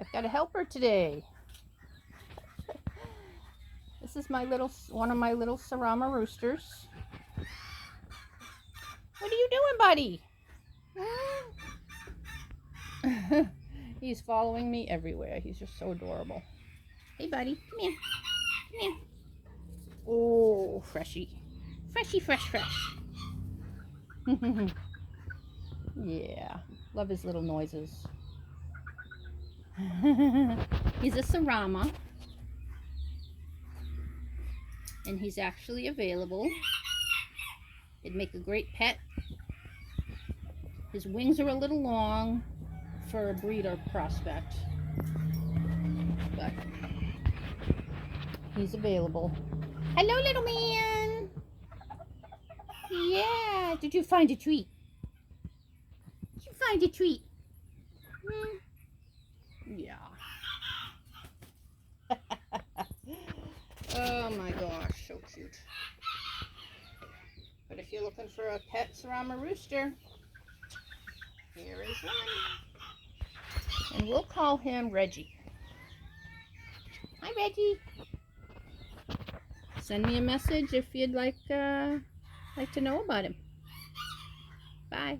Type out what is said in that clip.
I've got a helper today. This is one of my little Serama roosters. What are you doing, buddy? He's following me everywhere. He's just so adorable. Hey, buddy, come here. Come here. Oh, freshy. Freshy, fresh, fresh. Yeah, love his little noises. He's a Serama, and he's actually available. He'd make a great pet. His wings are a little long for a breeder prospect, but he's available. Hello, little man. Yeah, did you find a treat? Did you find a treat? Yeah. Oh my gosh, so cute. But if you're looking for a pet Serama rooster, here is one. And we'll call him Reggie. Hi, Reggie. Send me a message if you'd like to know about him. Bye.